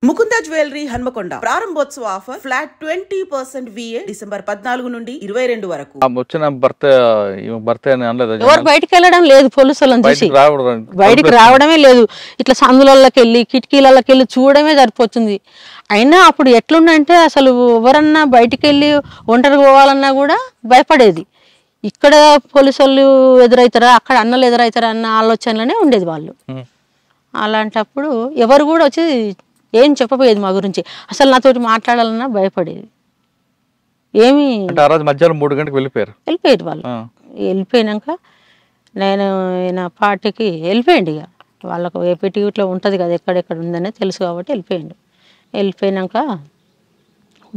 Mukunda jewellery Hanamkonda ప్రారంభోత్సవ offer flat 20% VA December 14 నుండి 22 వరకు. వచ్చిన భర్త అని అనలేదు. ఎవరు బయటికి వెళ్ళడం లేదు, పోలీసులను చూసి బయటికి రావడమే లేదు. ఇట్లా సందులకి వెళ్ళి కిటికీలకి వెళ్ళి చూడడమే సరిపోతుంది. అయినా అప్పుడు ఎట్లుండంటే అసలు ఎవరన్నా బయటికి వెళ్ళి ఒంటరి పోవాలన్నా కూడా భయపడేది. ఇక్కడ పోలీసు వాళ్ళు ఎదురవుతారా, అక్కడ అన్నలు ఎదురవుతారా అన్న ఆలోచనలోనే ఉండేది వాళ్ళు. అలాంటప్పుడు ఎవరు కూడా వచ్చి ఏం చెప్పబోయేది మా గురించి, అసలు నాతోటి మాట్లాడాలన్నా భయపడేది. ఏమి మధ్యాహ్నం 3 గంటలకు వెళ్ళిపోయారు వాళ్ళు. వెళ్ళిపోయినాక నేను నా పార్టీకి వెళ్ళిపోయింది. ఇక వాళ్ళకు ఏపీటీ ఇట్లా ఉంటుంది కదా, ఎక్కడెక్కడ ఉందనే తెలుసు కాబట్టి వెళ్ళిపోయిండు. వెళ్ళిపోయినాక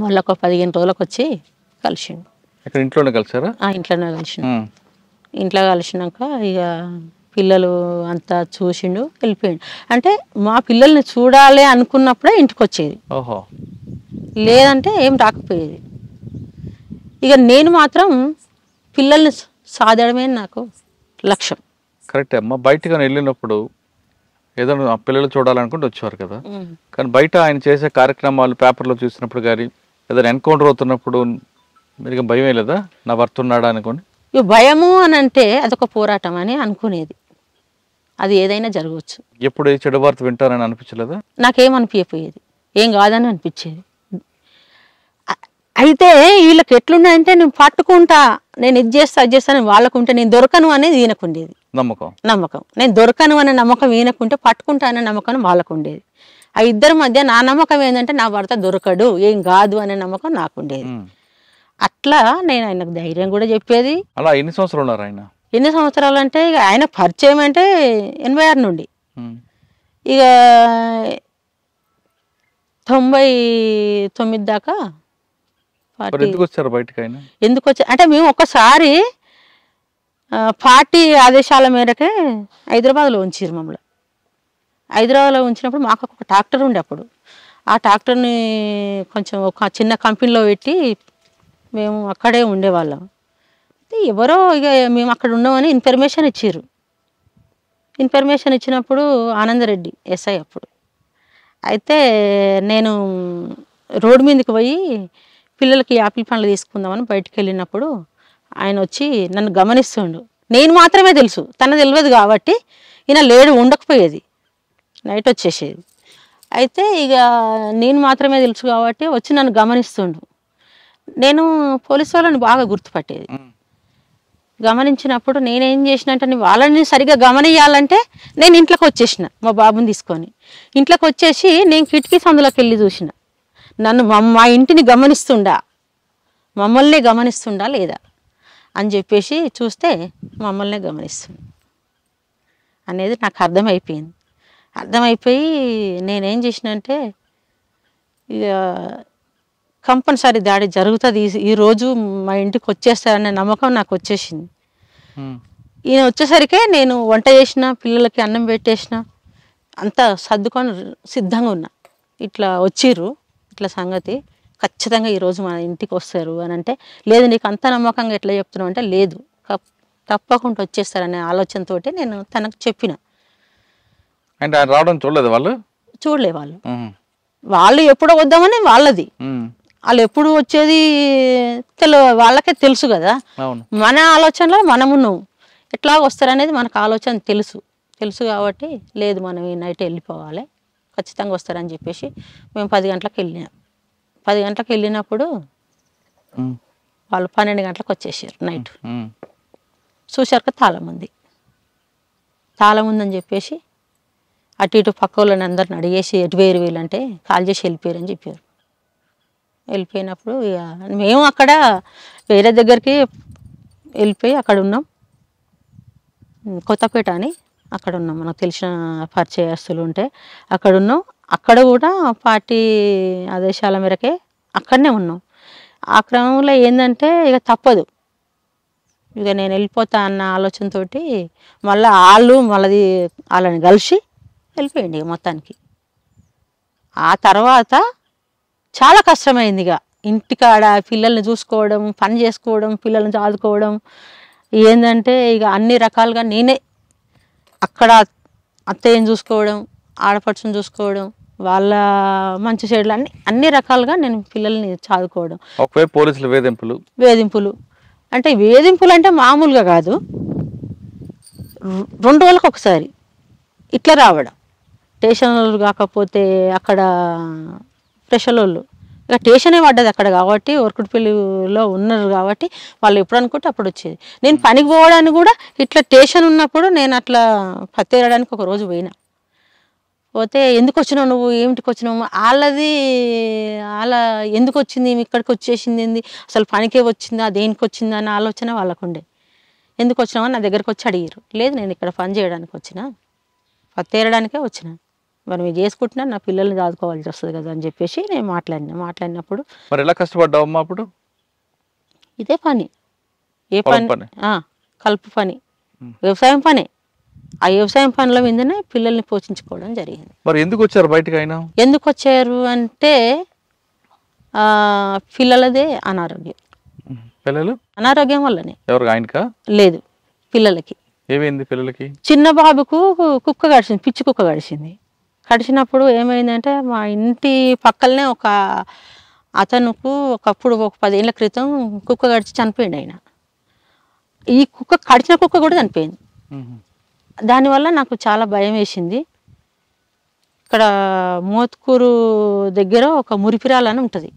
మళ్ళీ ఒక 15 రోజులకు వచ్చి కలిసిండు. ఇంట్లోనే కలిసారా? ఇంట్లోనే కలిసిండు. ఇంట్లో కలిసినాక ఇక పిల్లలు అంతా చూసిండు, వెళ్ళిపోయిండు. అంటే మా పిల్లల్ని చూడాలి అనుకున్నప్పుడే ఇంటికి వచ్చేది, లేదంటే ఏం రాకపోయేది. ఇక నేను మాత్రం పిల్లల్ని సాధడమే నాకు లక్ష్యం. కరెక్టే అమ్మ. బయటకు వెళ్ళినప్పుడు ఏదైనా పిల్లలు చూడాలనుకుంటే వచ్చేవారు కదా, కానీ బయట ఆయన చేసే కార్యక్రమాలు పేపర్లో చూసినప్పుడు కానీ ఏదైనా ఎన్కౌంటర్ అవుతున్నప్పుడు మీరు భయం లేదా, నా భర్త ఉన్నాడా అనుకోని? ఇక భయము అని అంటే అదొక పోరాటం అని అనుకునేది. అది ఏదైనా జరగవచ్చు. ఎప్పుడు చెడు వార్త వింటారని అనిపించలేదా? నాకేమనిపించపోయేది, ఏం కాదని అనిపించేది. అయితే వీళ్ళకి ఎట్లున్నాయంటే నేను పట్టుకుంటా, నేను ఇది చేస్తా అది చేస్తాను, వాళ్ళకుంటే నేను దొరకను అనేది ఈయనకుండేది నమ్మకం. నేను దొరకను అనే నమ్మకం ఈయనకుంటే, పట్టుకుంటా అనే నమ్మకం వాళ్ళకు ఉండేది. ఆ ఇద్దరి మధ్య నా నమ్మకం ఏంటంటే నా భర్త దొరకడు, ఏం కాదు అనే నమ్మకం నాకుండేది. అట్లా నేను ఆయనకు ధైర్యం కూడా చెప్పేది. అలా ఎన్ని సంవత్సరాలు ఉన్నారు ఆయన? ఎన్ని సంవత్సరాలు అంటే ఇక ఆయన పరిచయం అంటే 86 నుండి ఇక 99 దాకా. ఎందుకు వచ్చా అంటే మేము ఒకసారి పార్టీ ఆదేశాల మేరకే హైదరాబాద్లో ఉంచారు మమ్మల్ని. హైదరాబాద్లో ఉంచినప్పుడు మాకు ఒక ట్రాక్టర్ ఉండే. అప్పుడు ఆ ట్రాక్టర్ని కొంచెం ఒక చిన్న కంపెనీలో పెట్టి మేము అక్కడే ఉండేవాళ్ళం. ఎవరో ఇక మేము అక్కడ ఉన్నామని ఇన్ఫర్మేషన్ ఇచ్చారు. ఇన్ఫర్మేషన్ ఇచ్చినప్పుడు ఆనందరెడ్డి ఎస్ఐ అప్పుడు. అయితే నేను రోడ్డు మీదకి పోయి పిల్లలకి యాపిల్ పండ్లు తీసుకుందామని బయటికి వెళ్ళినప్పుడు ఆయన వచ్చి నన్ను గమనిస్తుండు. నేను మాత్రమే తెలుసు, తన తెలియదు కాబట్టి ఈయన లేడు, ఉండకపోయేది, నైట్ వచ్చేసేది. అయితే ఇక నేను మాత్రమే తెలుసు కాబట్టి వచ్చి నన్ను గమనిస్తుండు. నేను పోలీసు వాళ్ళని బాగా గుర్తుపట్టేది. గమనించినప్పుడు నేనేం చేసిన అంటే వాళ్ళని సరిగ్గా గమనియాలంటే నేను ఇంట్లోకి వచ్చేసిన, మా బాబుని తీసుకొని ఇంట్లోకి వచ్చేసి నేను కిటికీ సందులోకి వెళ్ళి చూసిన. నన్ను మా ఇంటిని గమనిస్తుండా, మమ్మల్ని గమనిస్తుండా లేదా అని చెప్పేసి చూస్తే మమ్మల్నే గమనిస్తుంది అనేది నాకు అర్థమైపోయింది. అర్థమైపోయి నేనేం చేసినంటే ఇక కంపల్సరీ దాడి జరుగుతుంది, ఈరోజు మా ఇంటికి వచ్చేస్తారనే నమ్మకం నాకు వచ్చేసింది. ఈయన వచ్చేసరికే నేను వంట చేసిన, పిల్లలకి అన్నం పెట్టేసిన, అంతా సర్దుకొని సిద్ధంగా ఉన్నా. ఇట్లా వచ్చిర్రు, ఇట్లా సంగతి ఖచ్చితంగా ఈరోజు మన ఇంటికి వస్తారు అని అంటే, లేదు నీకు అంత నమ్మకంగా ఎట్లా చెప్తున్నావు అంటే, లేదు తప్పకుండా వచ్చేస్తారనే ఆలోచనతో నేను తనకు చెప్పిన. అంటే రావడం చూడలేదు వాళ్ళు? చూడలే వాళ్ళు ఎప్పుడో వద్దామని వాళ్ళది, వాళ్ళు ఎప్పుడు వచ్చేది వాళ్ళకే తెలుసు కదా. మన ఆలోచనలో మనమున్నాం, ఎట్లా వస్తారనేది మనకు ఆలోచన తెలుసు కాబట్టి లేదు మనం ఈ నైట్ వెళ్ళిపోవాలి, ఖచ్చితంగా వస్తారని చెప్పేసి మేము 10 గంటలకు వెళ్ళినాం. 10 గంటలకు వెళ్ళినప్పుడు వాళ్ళు 12 గంటలకు వచ్చేసారు నైట్. చూశాక తాళం ఉందని చెప్పేసి అటు ఇటు పక్క వాళ్ళని అందరిని అడిగేసి ఎటు వేరు వీళ్ళంటే కాల్ చేసి వెళ్ళిపోయారని చెప్పారు. వెళ్ళిపోయినప్పుడు ఇక మేము అక్కడ వేరే దగ్గరికి వెళ్ళిపోయి అక్కడ ఉన్నాం, కొత్తపేట అని అక్కడ ఉన్నాం. మనకు తెలిసిన పరిచయస్తులు ఉంటే అక్కడ ఉన్నాం. అక్కడ కూడా పార్టీ ఆదేశాల మేరకే అక్కడనే ఉన్నాం. ఆ క్రమంలో ఏంటంటే ఇక తప్పదు, ఇక నేను వెళ్ళిపోతా అన్న ఆలోచనతో మళ్ళీ వాళ్ళని కలిసి వెళ్ళిపోయింది ఇక మొత్తానికి. ఆ తర్వాత చాలా కష్టమైంది. ఇక ఇంటికాడ పిల్లల్ని చూసుకోవడం, పని చేసుకోవడం, పిల్లల్ని చదువుకోవడం, ఏంటంటే ఇక అన్ని రకాలుగా నేనే అక్కడ అత్తయ్యని చూసుకోవడం, ఆడపడుచుని చూసుకోవడం, వాళ్ళ మంచి చెడులు అన్ని రకాలుగా నేను పిల్లల్ని చదువుకోవడం. ఒకవైపు పోలీసుల వేధింపులు అంటే వేధింపులు అంటే మామూలుగా కాదు, 2 రోజులకు ఒకసారి ఇట్లా రావడం. స్టేషన్లు కాకపోతే అక్కడ ప్రెషర్లోళ్ళు ఇక స్టేషనే పడ్డది అక్కడ కాబట్టి, ఒరకుడిపల్లిలో ఉన్నారు కాబట్టి వాళ్ళు ఎప్పుడు అనుకుంటే అప్పుడు వచ్చేది. నేను పనికి పోవడానికి కూడా ఇట్లా స్టేషన్ ఉన్నప్పుడు నేను అట్లా పత్తేరడానికి ఒక రోజు పోయినా. పోతే ఎందుకు వచ్చినావు నువ్వు, ఏమిటికి వచ్చినావు, వాళ్ళ ఎందుకు వచ్చింది ఇక్కడికి వచ్చేసింది ఏంది, అసలు పనికే వచ్చిందా దేనికి వచ్చిందా అన్న ఆలోచన వాళ్ళకుండే. ఎందుకు వచ్చినావని నా దగ్గరకు వచ్చి అడిగారు. లేదు నేను ఇక్కడ పని చేయడానికి వచ్చిన, పత్తేరడానికే వచ్చిన, మరి మీరు చేసుకుంటున్నా నా పిల్లల్ని చదువుకోవాల్సి వస్తుంది కదా అని చెప్పేసి నేను మాట్లాడినప్పుడు మరి ఎలా కష్టపడ్డావమ్మా అప్పుడు? ఇదే పని, ఏ పని, కలుపు పని, వ్యవసాయం పని. ఆ వ్యవసాయం పనుల మీదనే పిల్లల్ని పోషించుకోవడం జరిగింది. మరి ఎందుకు వచ్చారు బయటకు? అయినా ఎందుకు వచ్చారు అంటే పిల్లలదే అనారోగ్యం. పిల్లలు అనారోగ్యం వల్లనే. ఎవరు? ఆయనకా? లేదు, పిల్లలకి. ఏమైంది పిల్లలకి? చిన్న బాబుకు కుక్క కడిచింది, పిచ్చి కుక్క కడిచింది. కడిచినప్పుడు ఏమైందంటే మా ఇంటి పక్కలనే ఒక అతనుకు ఒకప్పుడు ఒక 10 ఏళ్ల క్రితం కుక్క కడిచి చనిపోయింది ఆయన. ఈ కుక్క కడిచిన కుక్క కూడా చనిపోయింది. దానివల్ల నాకు చాలా భయం వేసింది. ఇక్కడ మోత్కూరు దగ్గర ఒక మురిపిరాలని ఉంటుంది,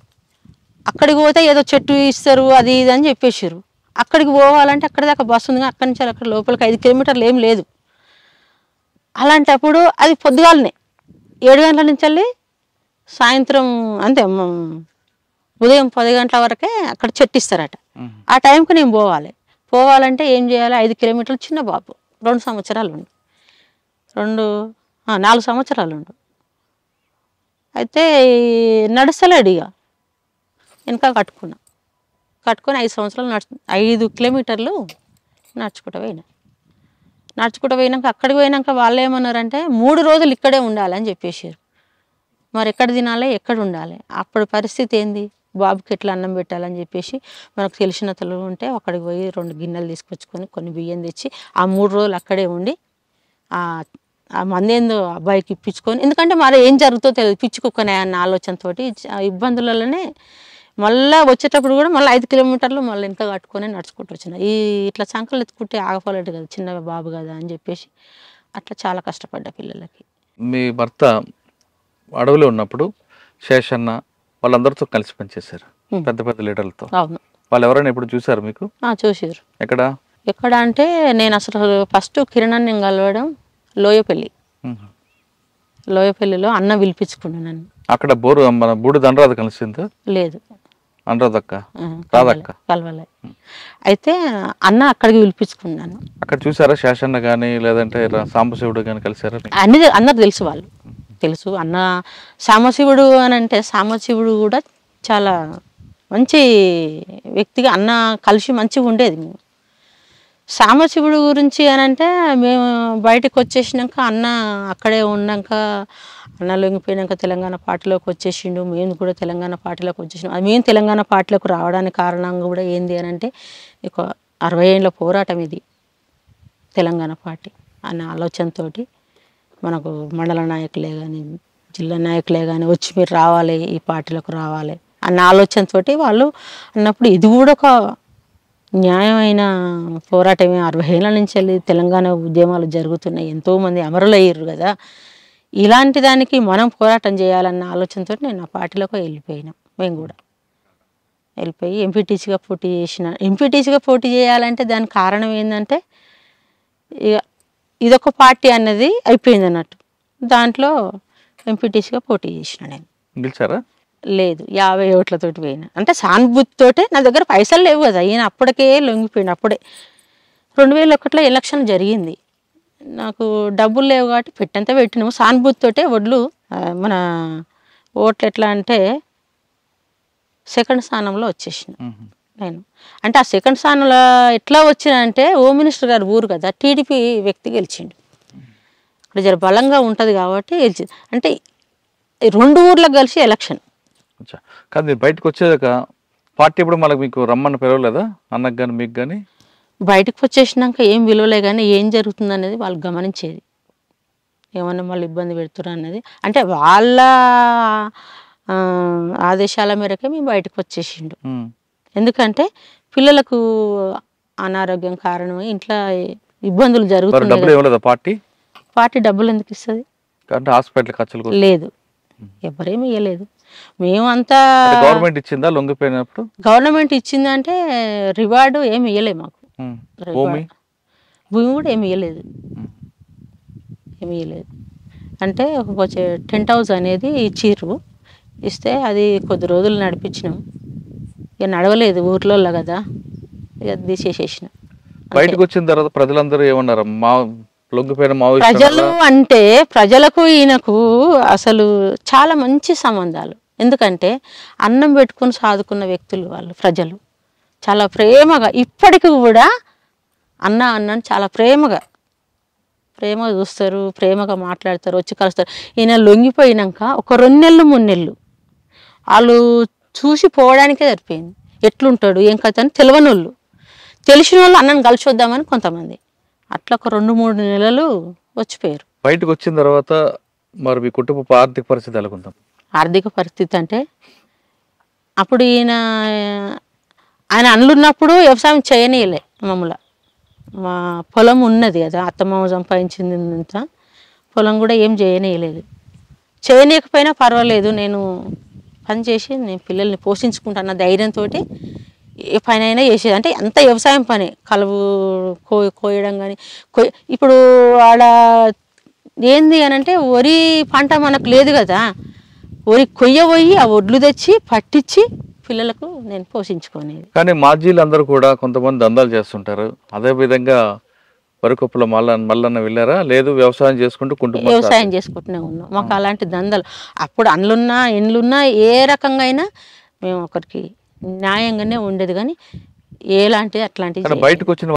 అక్కడికి పోతే ఏదో చెట్టు ఇస్తారు అది ఇది అని చెప్పేసారు. అక్కడికి పోవాలంటే అక్కడి దాకా బస్సు ఉంది, అక్కడి నుంచి అక్కడ లోపలికి 5 కిలోమీటర్లు ఏం లేదు. అలాంటప్పుడు అది పొద్దుగాలనే 7 గంటల నుంచి వెళ్ళి సాయంత్రం అంతే ఉదయం 10 గంటల వరకే అక్కడ చెట్టు ఇస్తారట. ఆ టైంకి నేను పోవాలంటే ఏం చేయాలి, 5 కిలోమీటర్లు. చిన్న బాబు 2 సంవత్సరాలు ఉండు, 4 సంవత్సరాలు ఉండు. అయితే నడుస్తలేడు ఇక, వెనక కట్టుకుని 5 కిలోమీటర్లు నడుచుకుంటూ పోయినాక అక్కడికి పోయినాక వాళ్ళు ఏమన్నారంటే 3 రోజులు ఇక్కడే ఉండాలని చెప్పేసారు. మరి ఎక్కడ తినాలి, ఎక్కడ ఉండాలి, అప్పుడు పరిస్థితి ఏంది, బాబుకి ఎట్లా అన్నం పెట్టాలని చెప్పేసి మనకు తెలిసిన తల్లు ఉంటే అక్కడికి పోయి 2 గిన్నెలు తీసుకొచ్చుకొని కొన్ని బియ్యం తెచ్చి ఆ 3 రోజులు అక్కడే ఉండి ఆ మందేందో అబ్బాయికి ఇప్పించుకొని, ఎందుకంటే మరి ఏం జరుగుతుందో తెలియదు, పిచ్చుకుక్కనే అన్న ఆలోచనతోటి ఇబ్బందులలోనే మళ్ళీ వచ్చేటప్పుడు కూడా మళ్ళీ 5 కిలోమీటర్లు మళ్ళీ వెనక కట్టుకొని నడుచుకుంటూ వచ్చిన. ఇట్లా సంకలు ఎత్తుకుంటే ఆగపోలేదు కదా, చిన్న బాబు కదా అని చెప్పేసి అట్లా చాలా కష్టపడ్డా పిల్లలకి. మీ భర్త అడవిలో ఉన్నప్పుడు శేషన్న వాళ్ళందరితో కలిసి పనిచేశారు, పెద్ద పెద్ద లీడర్లతో. అవును. వాళ్ళు ఎవరైనా ఎప్పుడు చూసారు మీకు? చూసారు. ఎక్కడ అంటే నేను అసలు ఫస్ట్ కిరణాన్ని కలవడం లోయపల్లిలో అన్న పిలిపించుకున్నాను నన్ను. అక్కడ మన బూడిద అనురాధ కలిసిందా? లేదు, అనురాధక్క రాధక్క కలవలే. అయితే అన్న అక్కడికి పిలిపించుకున్నాను. అక్కడ చూసారా శేషన్న కానీ లేదంటే సాంబశివుడు కానీ కలిసారా? అందరు తెలుసు, వాళ్ళు తెలుసు. అన్న సాంబశివుడు అని అంటే సాంబశివుడు కూడా చాలా మంచి వ్యక్తిగా అన్న కలిసి మంచిగా ఉండేది. మేము సాంబశివుడు గురించి అని అంటే మేము బయటకు వచ్చేసినాక అన్న అక్కడే ఉన్నాక, అన్న లొంగిపోయినాక తెలంగాణ పార్టీలోకి వచ్చేసిండు, మేము కూడా తెలంగాణ పార్టీలోకి వచ్చేసినాం. మేము తెలంగాణ పార్టీలోకి రావడానికి కారణం కూడా ఏంది అని అంటే ఇక 60 ఏళ్ళ పోరాటం ఇది తెలంగాణ పార్టీ అన్న ఆలోచనతో మనకు మండల నాయకులే కానీ జిల్లా నాయకులే కానీ వచ్చి మీరు రావాలి, ఈ పార్టీలోకి రావాలి అన్న ఆలోచనతో వాళ్ళు అన్నప్పుడు ఇది కూడా ఒక న్యాయమైన పోరాటమే. 60 ఏళ్ళ నుంచి వెళ్ళి తెలంగాణ ఉద్యమాలు జరుగుతున్నాయి, ఎంతోమంది అమరులు అయ్యారు కదా, ఇలాంటి దానికి మనం పోరాటం చేయాలన్న ఆలోచనతో నేను ఆ పార్టీలోకి వెళ్ళిపోయినాం. మేము కూడా వెళ్ళిపోయి ఎంపీటీసీగా పోటీ చేసిన. ఎంపీటీసీగా పోటీ చేయాలంటే దానికి కారణం ఏంటంటే ఇక ఇదొక పార్టీ అన్నది అయిపోయింది అన్నట్టు, దాంట్లో ఎంపీటీసీగా పోటీ చేసిన. నేను గెలిచారా? లేదు, 50 ఓట్లతోటి పోయినా. అంటే సానుభూతితోటే, నా దగ్గర పైసలు లేవు కదా, ఈయన అప్పటికే లొంగిపోయింది. అప్పుడే 2001లో ఎలక్షన్ జరిగింది, నాకు డబ్బులు లేవు కాబట్టి పెట్టంతా పెట్టినాము. సానుభూతితోటే ఒడ్లు మన ఓట్లు ఎట్లా అంటే 2nd స్థానంలో వచ్చేసిన నేను. అంటే ఆ 2nd స్థానంలో ఎట్లా వచ్చిన అంటే హోమ్ మినిస్టర్ గారు ఊరు కదా, టీడీపీ వ్యక్తి గెలిచిండు. ఇక్కడ జర బలంగా ఉంటుంది కాబట్టి గెలిచింది. అంటే 2 ఊర్లకు కలిసి ఎలక్షన్. కాదు, మీరు బయటకు వచ్చేదాక పార్టీ ఇప్పుడు మళ్ళీ మీకు రమ్మని పిలవలేదా అన్నకు కానీ మీకు కానీ? బయటకు వచ్చేసినాక ఏం విలువలే కానీ ఏం జరుగుతుంది అనేది వాళ్ళు గమనించేది. ఏమన్నా మళ్ళీ ఇబ్బంది పెడుతున్నారు అన్నది. అంటే వాళ్ళ ఆదేశాల మేరకే మేము బయటకు వచ్చేసిండు. ఎందుకంటే పిల్లలకు అనారోగ్యం కారణమై ఇంట్లో ఇబ్బందులు జరుగుతున్నాయి. పార్టీ డబ్బులు ఎందుకు ఇస్తుంది? హాస్పిటల్ ఖర్చులు లేదు, ఎవరేమి ఇవ్వలేదు. మేమంతా గవర్నమెంట్ ఇచ్చిందా లొంగిపోయినప్పుడు? గవర్నమెంట్ ఇచ్చిందంటే రివార్డు ఏమి ఇవ్వలేదు మాకు. భూమి కూడా ఏమి ఇవ్వలేదు, ఏమి ఇవ్వలేదు. అంటే ఒక టెంట్ హౌస్ అనేది ఇచ్చిర్రు, ఇస్తే అది కొద్ది రోజులు నడిపించినాం. ఇక నడవలేదు ఊర్లో కదా, ఇక తీసేసేసిన. బయటకు వచ్చిన తర్వాత ప్రజలందరూ ఏమన్నారు? ప్రజలు అంటే ప్రజలకు ఈయనకు అసలు చాలా మంచి సంబంధాలు. ఎందుకంటే అన్నం పెట్టుకుని సాదుకున్న వ్యక్తులు వాళ్ళు. ప్రజలు చాలా ప్రేమగా ఇప్పటికి కూడా అన్నని చాలా ప్రేమగా చూస్తారు, ప్రేమగా మాట్లాడతారు, వచ్చి కలుస్తారు. ఈయన లొంగిపోయినాక ఒక 2 నెలలు 3 నెలలు వాళ్ళు చూసి పోవడానికే సరిపోయింది. ఎట్లుంటాడు ఏం కథ అని తెలియని వాళ్ళు, తెలిసిన వాళ్ళు అన్నను కలిసి వద్దామని కొంతమంది అట్లా ఒక 2-3 నెలలు వచ్చిపోయారు. బయటకు వచ్చిన తర్వాత మరి మీ కుటుంబ ఆర్థిక పరిస్థితి ఎలా ఉందాం? ఆర్థిక పరిస్థితి అంటే అప్పుడు ఆయన అన్నున్నప్పుడు వ్యవసాయం చేయనీయలే మమ్మల్ని. మా పొలం ఉన్నది కదా, అత్తమామ సంపాదించిందంతా పొలం కూడా ఏం చేయనీయలేదు. చేయనీయకపోయినా పర్వాలేదు, నేను పని చేసి నేను పిల్లల్ని పోషించుకుంటాను ధైర్యంతో ఏ పని అయినా చేసేది. అంటే అంత వ్యవసాయం పని, కలువు కోయడం కానీ ఇప్పుడు ఆడ ఏంది అని అంటే వరి పంట మనకు లేదు కదా, వరి కొయ్యబోయి ఆ ఒడ్లు తెచ్చి పట్టించి పిల్లలకు నేను పోషించుకునేది. కానీ మాజీలు అందరూ కూడా కొంతమంది దందాలు చేస్తుంటారు. అదే విధంగా వరికొప్పుల మల్లన్న వెళ్ళారా? లేదు, వ్యవసాయం చేసుకుంటూ వ్యవసాయం చేసుకుంటూనే ఉన్నాం. మాకు అలాంటి దందాలు అప్పుడు అండ్లున్నా ఎండ్లున్నా ఏ రకంగా అయినా మేము ఒకరికి న్యాయంగానే ఉండేది, కానీ ఎలాంటిది అట్లాంటివి బయటకు వచ్చిన